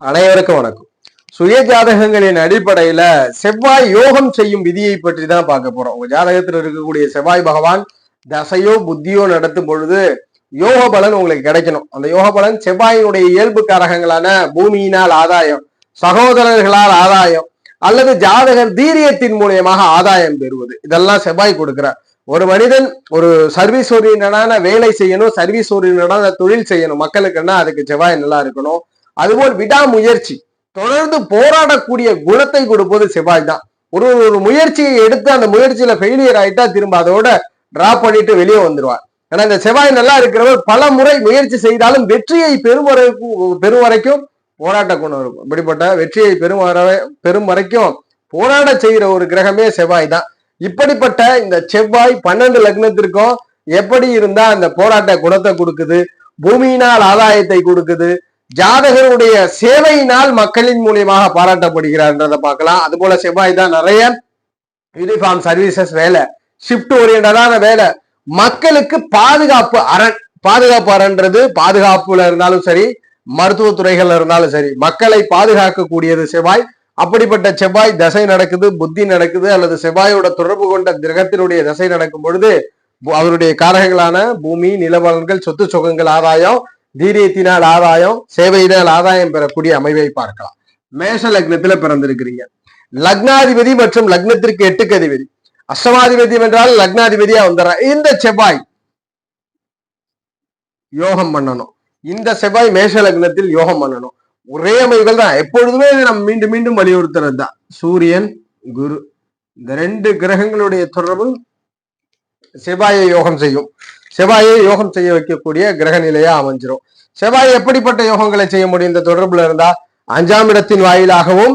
அனைவருக்கும் வணக்கம். சுய ஜாதகங்களின் அடிப்படையில செவ்வாய் யோகம் செய்யும் விதியை பற்றி தான் பார்க்க போறோம். உங்க ஜாதகத்தில் இருக்கக்கூடிய செவ்வாய் பகவான் தசையோ புத்தியோ நடத்தும் பொழுது யோக பலன் உங்களுக்கு கிடைக்கணும். அந்த யோக பலன் செவ்வாயினுடைய இயல்பு காரகங்களான பூமியினால் ஆதாயம், சகோதரர்களால் ஆதாயம், அல்லது ஜாதகர் தீரியத்தின் மூலியமாக ஆதாயம் பெறுவது, இதெல்லாம் செவ்வாய் கொடுக்கிறார். ஒரு மனிதன் ஒரு சர்வீஸ் ஓரியன்டான வேலை செய்யணும், சர்வீஸ் ஓரியன்டான தொழில் செய்யணும் மக்களுக்குன்னா அதுக்கு செவ்வாய் நல்லா இருக்கணும். அதுபோல் விடாமுயற்சி, தொடர்ந்து போராடக்கூடிய குணத்தை கொடுப்பது செவ்வாய் தான். ஒரு ஒரு முயற்சியை எடுத்து அந்த முயற்சியில ஃபெயிலியர் ஆயிட்டா திரும்ப அதோட டிராப் பண்ணிட்டு வெளியே வந்துருவார். ஏன்னா இந்த செவ்வாய் நல்லா இருக்கிறவர் பல முறை முயற்சி செய்தாலும் வெற்றியை பெரும் வரைக்கும் போராட்ட குணம் இருக்கும். இப்படிப்பட்ட வெற்றியை பெரும் வரைக்கும் போராட செய்கிற ஒரு கிரகமே செவ்வாய் தான். இப்படிப்பட்ட இந்த செவ்வாய் 12 லக்னத்திற்கும் எப்படி இருந்தா அந்த போராட்ட குணத்தை கொடுக்குது, பூமியினால் ஆதாயத்தை கொடுக்குது, ஜாதகருடைய சேவையினால் மக்களின் மூலியமாக பாராட்டப்படுகிறார்ன்றதை பார்க்கலாம். அது போல செவ்வாய் தான் நிறைய யூனிஃபார்ம் சர்வீசஸ் வேலை, ஷிப்ட் ஓரியன்டான வேலை, மக்களுக்கு பாதுகாப்பு அரண். பாதுகாப்பு அரண்ன்றது பாதுகாப்புல இருந்தாலும் சரி, மருத்துவத்துறைகள் இருந்தாலும் சரி, மக்களை பாதுகாக்கக்கூடியது செவ்வாய். அப்படிப்பட்ட செவ்வாய் தசை நடக்குது, புத்தி நடக்குது, அல்லது செவ்வாயோட தொடர்பு கொண்ட கிரகத்தினுடைய தசை நடக்கும் பொழுது அவருடைய காரகங்களான பூமி, நிலவலன்கள், சொத்து சுகங்கள் ஆதாயம், தீரியத்தினால் ஆதாயம், சேவையினால் ஆதாயம் பெறக்கூடிய அமைவை பார்க்கலாம். மேஷ லக்னத்துல பிறந்திருக்கிறீங்க. லக்னாதிபதி மற்றும் லக்னத்திற்கு 8க்கு அதிபதி, அஷ்டமாதிபதி என்றால் லக்னாதிபதியா வந்துடுற இந்த செவ்வாய் யோகம் பண்ணணும். இந்த செவ்வாய் மேஷ லக்னத்தில் யோகம் பண்ணணும். ஒரே அமைவுகள் தான், எப்பொழுதுமே நம்ம மீண்டும் மீண்டும் வலியுறுத்துறது தான். சூரியன், குரு, இந்த 2 கிரகங்களுடைய தொடர்பு செவ்வாயை யோகம் செய்யும். செவ்வாயை யோகம் செய்ய வைக்கக்கூடிய கிரக நிலையா அமைஞ்சிரும். செவ்வாய் எப்படிப்பட்ட யோகங்களை செய்ய முடியும் இந்த தொடர்புல இருந்தா? 5ஆம் இடத்தின் வாயிலாகவும்,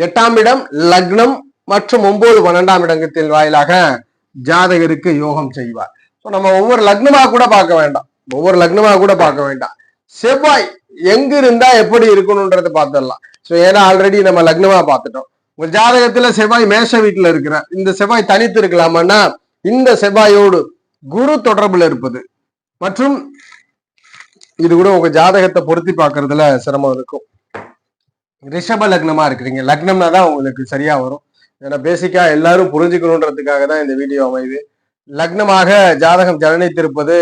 8ஆம் இடம், லக்னம் மற்றும் 9, 12ஆம் இடத்தின் வாயிலாக ஜாதகருக்கு யோகம் செய்வார். நம்ம ஒவ்வொரு லக்னமா கூட பார்க்க வேண்டாம், செவ்வாய் எங்க இருந்தா எப்படி இருக்கணும்ன்றத பார்த்துடலாம். ஏன்னா ஆல்ரெடி நம்ம லக்னமா பார்த்துட்டோம். உங்க ஜாதகத்துல செவ்வாய் மேஷ வீட்டுல இருக்கிறார். இந்த செவ்வாய் தனித்து இருக்கலாமான்னா இந்த செவ்வாயோடு குரு தொடர்புல இருப்பது மற்றும் இது கூட உங்க ஜாதகத்தை பொருத்தி பார்க்கறதுல சிரமம் இருக்கும். ரிஷப லக்னமா இருக்கிறீங்க, லக்னம்னா தான் உங்களுக்கு சரியா வரும். ஏன்னா பேசிக்கா எல்லாரும் புரிஞ்சுக்கணுன்றதுக்காக தான் இந்த வீடியோ அமைது. லக்னமாக ஜாதகம் ஜனனித்திருப்பது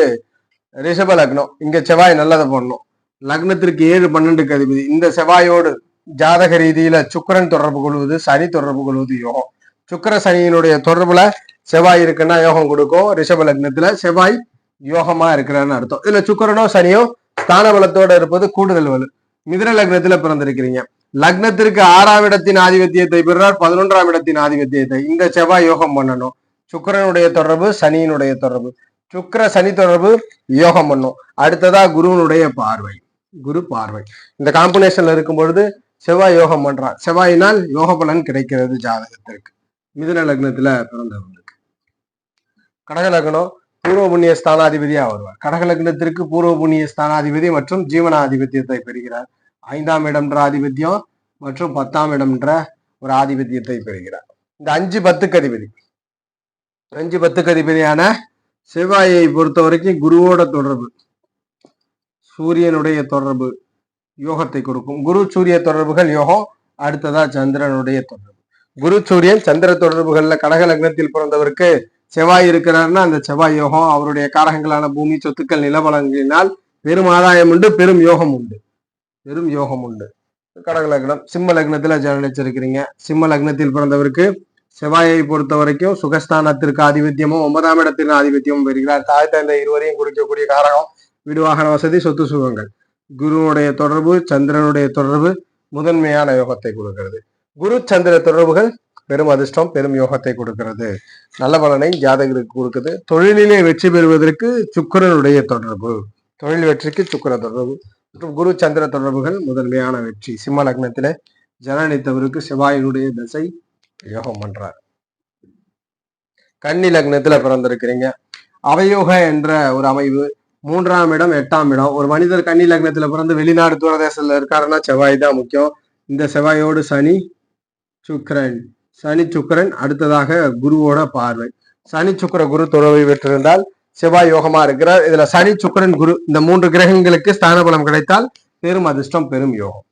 ரிஷப லக்னம். இங்க செவ்வாய் நல்லதை பண்ணணும். லக்னத்திற்கு 7, 12க்கு அதிபதி. இந்த செவ்வாயோடு ஜாதக ரீதியில சுக்கிரன் தொடர்பு கொள்வது, சனி தொடர்பு கொள்வது யோகம். சுக்கிர சனியினுடைய தொடர்புல செவ்வாய் இருக்குன்னா யோகம் கொடுக்கும். ரிஷப லக்னத்துல செவ்வாய் யோகமா இருக்கிறான்னு அர்த்தம். இதுல சுக்கிரனோ சனியோ ஸ்தான பலத்தோட இருப்பது கூடுதல் வலு. மிதுன லக்னத்துல பிறந்திருக்கிறீங்க. லக்னத்திற்கு 6ஆம் இடத்தின் ஆதிபத்தியத்தை பெறார், 11ஆம் இடத்தின் ஆதிபத்தியத்தை. இந்த செவ்வாய் யோகம் பண்ணணும். சுக்கிரனுடைய தொடர்பு, சனியினுடைய தொடர்பு, சுக்கிர சனி தொடர்பு யோகம் பண்ணும். அடுத்ததா குருவனுடைய பார்வை, குரு பார்வை. இந்த காம்பினேஷன்ல இருக்கும் பொழுது செவ்வாய் யோகம் பண்றார். செவ்வாயினால் யோக பலன் கிடைக்கிறது ஜாதகத்திற்கு. மிதுன லக்னத்துல பிறந்தவங்களுக்கு. கடக லக்னம் பூர்வ புண்ணிய ஸ்தானாதிபதியா வருவார். கடக லக்னத்திற்கு பூர்வ புண்ணிய ஸ்தானாதிபதி மற்றும் ஜீவனாதிபத்தியத்தை பெறுகிறார். 5ஆம் இடம்ன்ற ஆதிபத்தியம் மற்றும் 10ஆம் இடம்ன்ற ஒரு ஆதிபத்தியத்தை பெறுகிறார். இந்த 5, 10க்கு அதிபதி, 5, 10க்கு அதிபதியான செவ்வாயை பொறுத்த வரைக்கும் குருவோட தொடர்பு, சூரியனுடைய தொடர்பு யோகத்தை கொடுக்கும். குரு சூரிய தொடர்புகள் யோகம். அடுத்ததா சந்திரனுடைய தொடர்பு. குரு சூரியன் சந்திர தொடர்புகள்ல கடக லக்னத்தில் பிறந்தவருக்கு செவ்வாய் இருக்கிறார்னா அந்த செவ்வாய் யோகம். அவருடைய காரகங்களான பூமி, சொத்துக்கள், நிலவளங்களினால் பெரும் ஆதாயம் உண்டு, பெரும் யோகம் உண்டு. கடக லக்னம். சிம்ம லக்னத்துல ஜனனிச்சிருக்கிறீங்க. சிம்ம லக்னத்தில் பிறந்தவருக்கு செவ்வாயை பொறுத்த வரைக்கும் சுகஸ்தானத்திற்கு ஆதிபத்தியமும் 9ஆம் இடத்திற்கு ஆதிபத்தியமும் பெறுகிறார். தாய் தந்தை இருவரையும் குறிக்கக்கூடிய காரகம் வீடு, வாகன வசதி, சொத்து சுகங்கள். குருவுடைய தொடர்பு, சந்திரனுடைய தொடர்பு முதன்மையான யோகத்தை கொடுக்கிறது. குரு சந்திர தொடர்புகள் பெரும் அதிர்ஷ்டம், பெரும் யோகத்தை கொடுக்கிறது. நல்ல பலனை ஜாதகருக்கு கொடுக்குது. தொழிலிலே வெற்றி பெறுவதற்கு சுக்கிரனுடைய தொடர்பு, தொழில் வெற்றிக்கு சுக்கிர தொடர்பு மற்றும் குரு சந்திர தொடர்புகள் முதன்மையான வெற்றி. சிம்ம லக்னத்தில ஜனனித்தவருக்கு செவ்வாயினுடைய தசை யோகம் பண்றார். கன்னி லக்னத்துல பிறந்திருக்கிறீங்க. அவயோக என்ற ஒரு அமைவு, 3ஆம் இடம், 8ஆம் இடம். ஒரு மனிதர் கன்னி லக்னத்துல பிறந்து வெளிநாடு தூரதேசத்துல இருக்காருன்னா செவ்வாய் தான் முக்கியம். இந்த செவ்வாயோடு சனி சுக்கிரன், அடுத்ததாக குருவோட பார்வை. சனி சுக்கிர குரு தொடர்பை பெற்றிருந்தால் செவ்வாய் யோகமா இருக்கிறார். இதுல சனி சுக்கிரன் குரு இந்த 3 கிரகங்களுக்கு ஸ்தான பலம் கிடைத்தால் பெரும் அதிர்ஷ்டம், பெரும் யோகம்.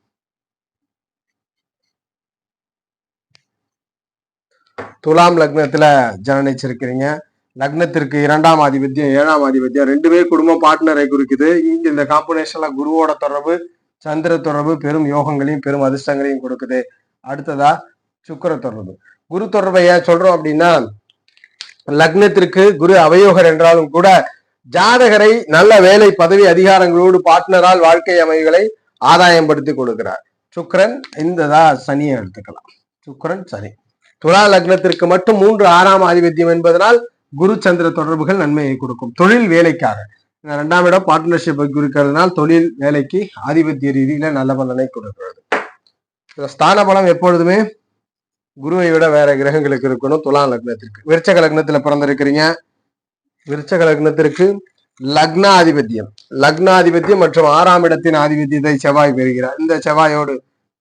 துலாம் லக்னத்துல ஜனனிச்சிருக்கிறீங்க. லக்னத்திற்கு 2ஆம் ஆதிபத்தியம் 7ஆம் ஆதிபத்தியம் ரெண்டுமே குடும்ப பார்ட்னரை குறிக்குது. இங்க இந்த காம்பினேஷன்ல குருவோட தொடர்பு சந்திர தொடர்பு பெரும் யோகங்களையும் பெரும் அதிர்ஷ்டங்களையும் கொடுக்குது. அடுத்ததா சுக்கிர தொடர்பு. குரு தொடர்பை ஏன் சொல்றோம் அப்படின்னா, லக்னத்திற்கு குரு அவயோகர் என்றாலும் கூட ஜாதகரை நல்ல வேலை பதவி அதிகாரங்களோடு பார்ட்னரால் வாழ்க்கை அமைவுகளை ஆதாயம் படுத்தி கொடுக்கிறார். சுக்கிரன் இந்ததா சனியை எடுத்துக்கலாம். சுக்கிரன் சனி. துலா லக்னத்திற்கு மட்டும் 3 6ஆம் ஆதிபத்தியம் என்பதனால் குரு சந்திர தொடர்புகள் நன்மையை கொடுக்கும். தொழில் வேலைக்காக 2ஆம் இடம் பார்ட்னர்ஷிப் குறிக்கிறதுனால் தொழில் வேலைக்கு ஆதிபத்திய ரீதியில நல்ல பலனை கொடுக்கிறது. ஸ்தான பலம் எப்பொழுதுமே குருவை விட வேற கிரகங்களுக்கு இருக்கணும். துலா லக்னத்திற்கு. விருச்சக லக்னத்துல பிறந்திருக்கிறீங்க. விருச்சக லக்னத்திற்கு லக்னாதிபத்தியம் மற்றும் 6ஆம் இடத்தின் ஆதிபத்தியத்தை செவ்வாய் பெறுகிறார். இந்த செவ்வாயோடு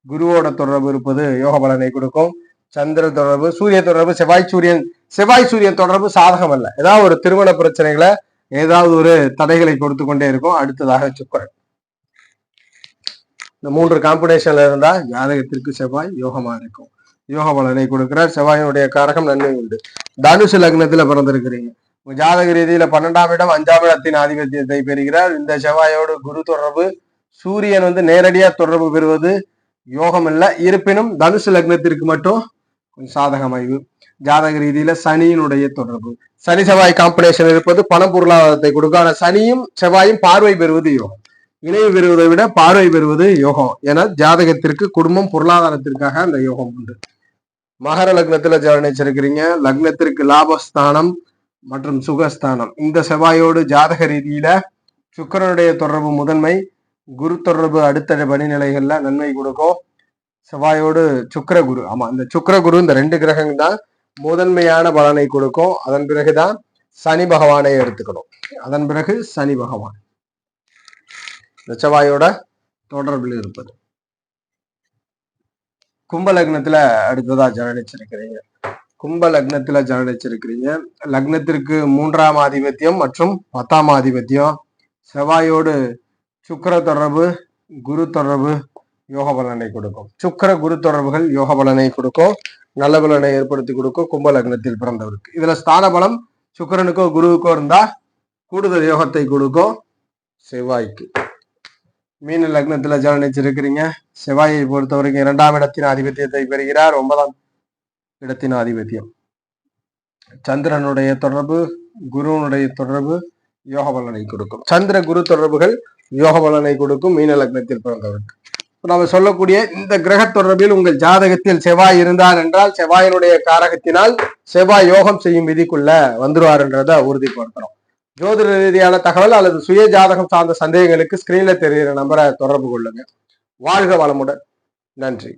குருவோட தொடர்பு இருப்பது யோக பலனை கொடுக்கும். சந்திர தொடர்பு சூரிய தொடர்பு செவ்வாய் சூரியன் தொடர்பு சாதகம் அல்ல. ஏதாவது ஒரு திருமண பிரச்சனைகளை ஏதாவது ஒரு தடைகளை கொடுத்து கொண்டே இருக்கும். அடுத்ததாக சுக்கிரன். இந்த 3 காம்பினேஷன்ல இருந்தா ஜாதகத்திற்கு செவ்வாய் யோகமா இருக்கும். யோக பலனை கொடுக்கிறார். செவ்வாயினுடைய காரகம் நன்மை உண்டு. தனுசு லக்னத்துல பிறந்திருக்கிறீங்க. ஜாதக ரீதியில 12ஆம் இடம் 5ஆம் இடத்தின் ஆதிபத்தியத்தை பெறுகிறார். இந்த செவ்வாயோடு குரு தொடர்பு சூரியன் நேரடியா தொடர்பு பெறுவது யோகம் இல்ல. இருப்பினும் தனுசு லக்னத்திற்கு மட்டும் சாதக அமைவு. ஜாதக ரீதியில சனியினுடைய தொடர்பு சனி செவ்வாய் காம்பினேஷன் இருப்பது பண பொருளாதாரத்தை கொடுக்கும். ஆனா சனியும் செவ்வாயும் பார்வை பெறுவது யோகம். இணைவு பெறுவதை விட பார்வை பெறுவது யோகம். என ஜாதகத்திற்கு குடும்பம் பொருளாதாரத்திற்காக அந்த யோகம் உண்டு. மகர லக்னத்துல ஜனனிச்சிருக்கிறீங்க. லக்னத்திற்கு லாபஸ்தானம் மற்றும் சுகஸ்தானம். இந்த செவ்வாயோடு ஜாதக ரீதியில சுக்கிரனுடைய தொடர்பு முதன்மை. குரு தொடர்பு அடுத்த படிநிலைகள்ல நன்மை கொடுக்கும். செவ்வாயோடு சுக்கிர குரு. ஆமா, இந்த சுக்கிர குரு இந்த 2 கிரகங்கள் தான் முதன்மையான பலனை கொடுக்கும். அதன் பிறகுதான் சனி பகவானை எடுத்துக்கணும். அதன் பிறகு சனி பகவான் இந்த செவ்வாயோட தொடர்பில் இருப்பது. கும்ப லக்னத்துல அடுத்ததா ஜனனிச்சிருக்கிறீங்க. கும்ப லக்னத்துல ஜனனிச்சிருக்கிறீங்க. லக்னத்திற்கு 3ஆம் ஆதிபத்தியம் மற்றும் 10ஆம் ஆதிபத்தியம். செவ்வாயோடு சுக்கிர தொடர்பு குரு தொடர்பு யோக பலனை கொடுக்கும். சுக்கிர குரு தொடர்புகள் யோக பலனை கொடுக்கும். நல்ல பலனை ஏற்படுத்தி கொடுக்கும் கும்ப லக்னத்தில் பிறந்தவருக்கு. இதுல ஸ்தான பலம் சுக்கிரனுக்கோ குருவுக்கோ இருந்தா கூடுதல் யோகத்தை கொடுக்கும் செவ்வாய்க்கு. மீன லக்னத்துல ஜனனிச்சிருக்கிறீங்க. செவ்வாயை பொறுத்தவரைக்கும் 2ஆம் இடத்தின் ஆதிபத்தியத்தை பெறுகிறார். 9ஆம் இடத்தின் ஆதிபத்தியம். சந்திரனுடைய தொடர்பு குருவனுடைய தொடர்பு யோக பலனை கொடுக்கும். சந்திர குரு தொடர்புகள் யோக பலனை கொடுக்கும் மீன லக்னத்தில் பிறந்தவருக்கு. நம்ம சொல்லக்கூடிய இந்த கிரக தொடர்பில் உங்கள் ஜாதகத்தில் செவ்வாய் இருந்தார் என்றால் செவ்வாயினுடைய காரகத்தினால் செவ்வாய் யோகம் செய்யும் விதிக்குள்ள வந்துருவார் என்றதை உறுதிப்படுத்துறோம். ஜோதிட ரீதியான தகவல் அல்லது சுய ஜாதகம் சார்ந்த சந்தேகங்களுக்கு ஸ்கிரீன்ல தெரிகிற நம்பரை தொடர்பு கொள்ளுங்க. வாழ்க வளமுடன். நன்றி.